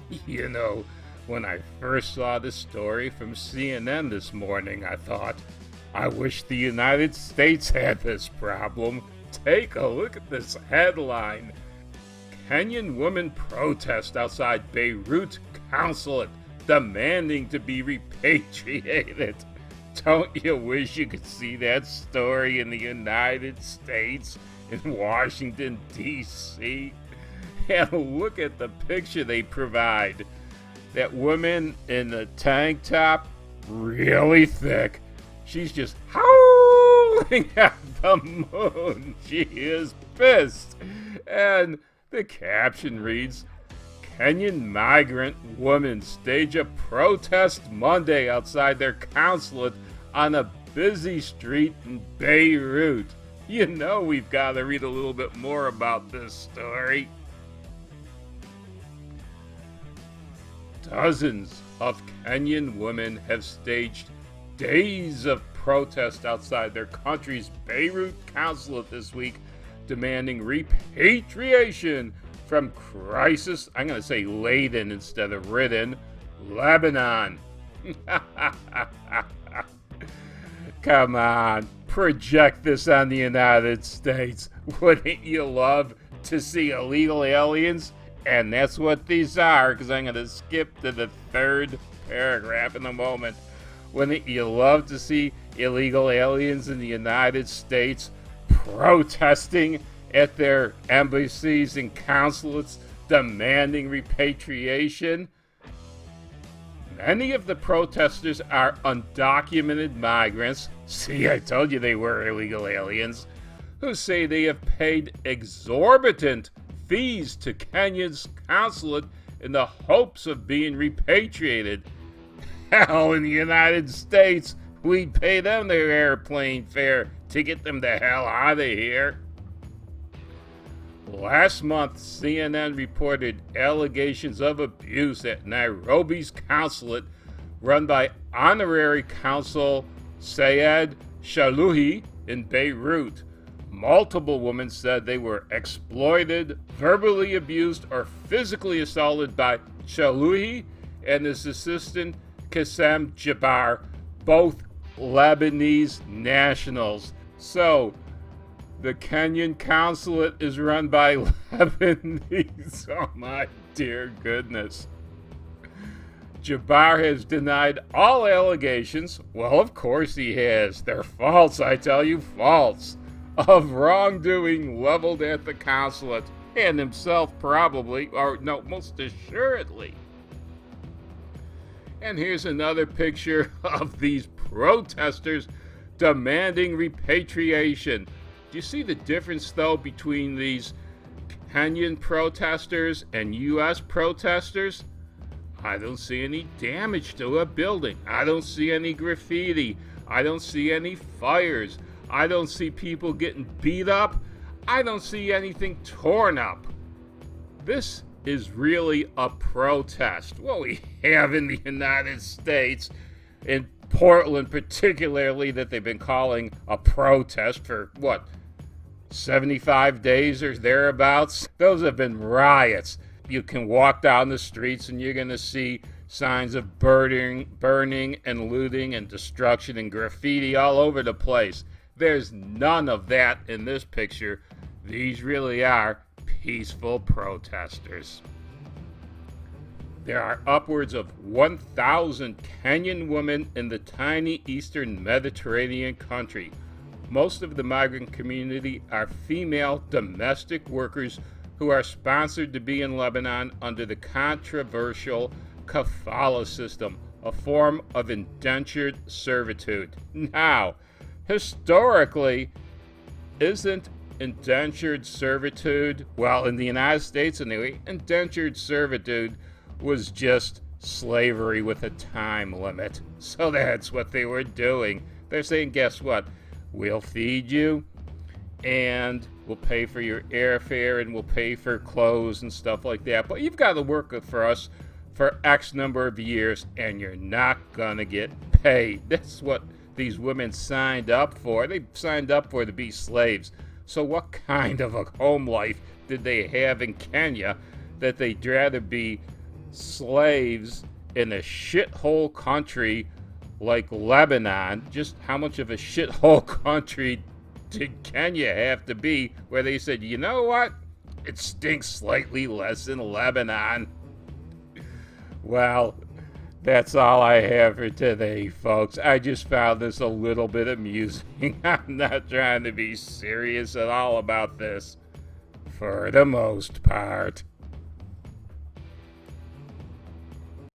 You know, when I first saw this story from CNN this morning, I thought, I wish the United States had this problem. Take a look at this headline. Kenyan women protest outside Beirut consulate demanding to be repatriated. Don't you wish you could see that story in the United States, in Washington, D.C.? And look at the picture they provide. That woman in the tank top, really thick. She's just howling at the moon. She is pissed. And the caption reads, Kenyan migrant women stage a protest Monday outside their consulate on a busy street in Beirut. You know we've got to read a little bit more about this story. Dozens of Kenyan women have staged days of protest outside their country's Beirut consulate this week, demanding repatriation from crisis, I'm going to say laden instead of ridden, Lebanon. Come on, project this on the United States. Wouldn't you love to see illegal aliens? And that's what these are, because I'm going to skip to the third paragraph in a moment. Wouldn't you love to see illegal aliens in the United States protesting at their embassies and consulates demanding repatriation? Many of the protesters are undocumented migrants. See, I told you they were illegal aliens, who say they have paid exorbitant fees to Kenya's consulate in the hopes of being repatriated. Hell, in the United States, we'd pay them their airplane fare to get them the hell out of here. Last month, CNN reported allegations of abuse at Nairobi's consulate run by honorary consul Sayed Shaluhi in Beirut. Multiple women said they were exploited, verbally abused, or physically assaulted by Shaluhi and his assistant Kassem Jabbar, both Lebanese nationals. So, the Kenyan consulate is run by Lebanese. Oh my dear goodness. Jabbar has denied all allegations. Well, of course he has. They're false, I tell you, false. Of wrongdoing leveled at the consulate and himself probably, or no, most assuredly. And here's another picture of these protesters demanding repatriation. Do you see the difference, though, between these Kenyan protesters and U.S. protesters? I don't see any damage to a building. I don't see any graffiti. I don't see any fires. I don't see people getting beat up. I don't see anything torn up. This is really a protest. What we have in the United States, in Portland particularly, that they've been calling a protest for, 75 days or thereabouts? Those have been riots. You can walk down the streets and you're going to see signs of burning and looting and destruction and graffiti all over the place. There's none of that in this picture. These really are peaceful protesters. There are upwards of 1,000 Kenyan women in the tiny eastern Mediterranean country. Most of the migrant community are female domestic workers who are sponsored to be in Lebanon under the controversial kafala system, a form of indentured servitude. Now, historically, isn't indentured servitude, well, in the United States anyway, indentured servitude was just slavery with a time limit. So that's what they were doing. They're saying, guess what? We'll feed you, and we'll pay for your airfare, and we'll pay for clothes and stuff like that. But you've got to work for us for X number of years, and you're not going to get paid. That's what these women signed up for. They signed up for to be slaves. So what kind of a home life did they have in Kenya that they'd rather be slaves in a shithole country like Lebanon. Just how much of a shithole country did Kenya have to be where they said, you know what? It stinks slightly less in Lebanon. Well, that's all I have for today, folks. I just found this a little bit amusing. I'm not trying to be serious at all about this, for the most part.